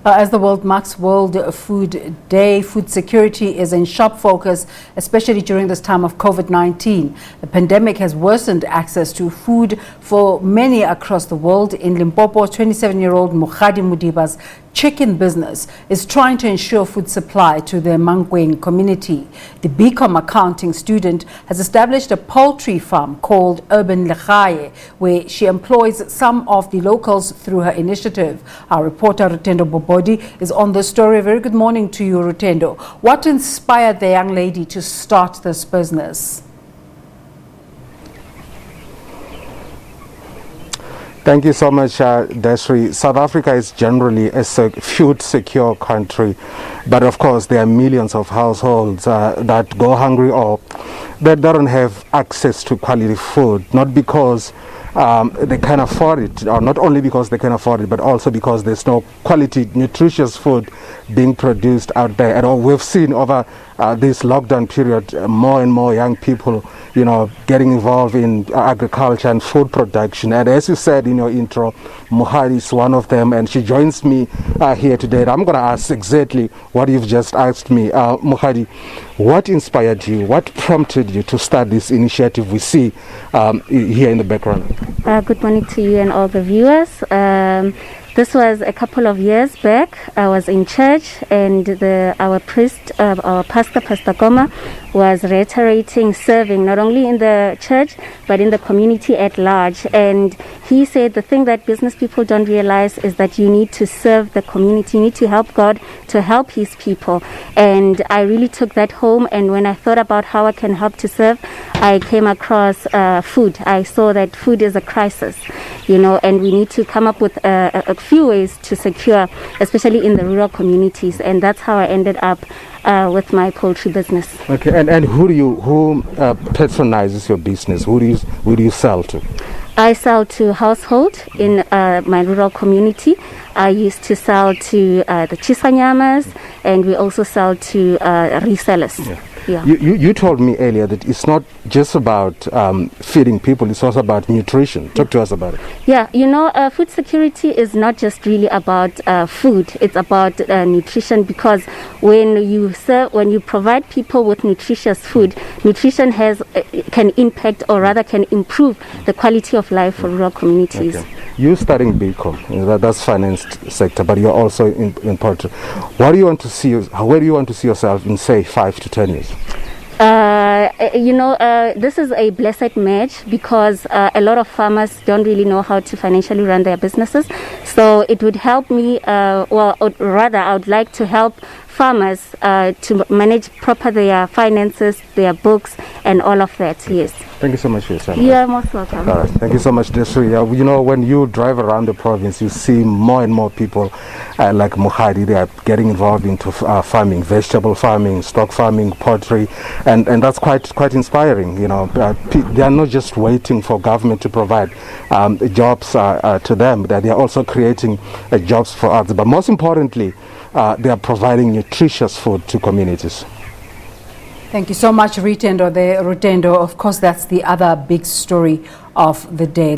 As the world marks World Food Day, food security is in sharp focus, especially during this time of COVID-19. The pandemic has worsened access to food for many across the world. In Limpopo, 27-year-old Nokgadi Modiba's chicken business is trying to ensure food supply to the Mankweng community. The Bcom Accounting student has established a poultry farm called Urban Legae, where she employs some of the locals through her initiative. Our reporter Lutendo Bobodi is on the story. Very good morning to you, Lutendo. What inspired the young lady to start this business? Thank you so much, Desri. South Africa is generally a food-secure country, but of course there are millions of households that go hungry or that don't have access to quality food, not because they can afford it, or not only because they can afford it, but also because there's no quality, nutritious food being produced out there at all. We've seen over this lockdown period more and more young people, getting involved in agriculture and food production. And as you said in your intro, Nokgadi is one of them, and she joins me here today. I'm going to ask exactly what you've just asked me. Nokgadi, what inspired you? What prompted you to start this initiative we see here in the background? Good morning to you and all the viewers. This was a couple of years back. I was in church, and our priest, our pastor, Pastor Goma, was reiterating serving not only in the church but in the community at large. And he said the thing that business people don't realize is that you need to serve the community, you need to help God to help his people. And I really took that home, and when I thought about how I can help to serve, I came across food. I saw that food is a crisis, and we need to come up with a few ways to secure, especially in the rural communities. And that's how I ended up with my poultry business. Okay, and who patronizes your business? Who do you sell to? I sell to household in my rural community. I used to sell to the Chisanyamas, and we also sell to resellers. Yeah. Yeah. You told me earlier that it's not just about feeding people, it's also about nutrition. Talk to us about it. Yeah, food security is not just really about food, it's about nutrition, because when you provide people with nutritious food, nutrition can impact, or rather can improve, the quality of life for rural communities. Okay. You're studying Bcom, that's finance sector, but you're also in poultry. Where do you want to see yourself in, say, 5 to 10 years? This is a blessed match, because a lot of farmers don't really know how to financially run their businesses. So it would help me, I would like to help farmers to manage proper their finances, their books, and all of that. Yes. Thank you so much for your time. You are most welcome. All right. Thank you so much, Desri. When you drive around the province, you see more and more people like Nokgadi. They are getting involved into farming, vegetable farming, stock farming, poultry, and that's quite inspiring. They are not just waiting for government to provide jobs to them. They are also creating jobs for others. But most importantly, they are providing nutritious food to communities. Thank you so much, Lutendo. Of course, that's the other big story of the day.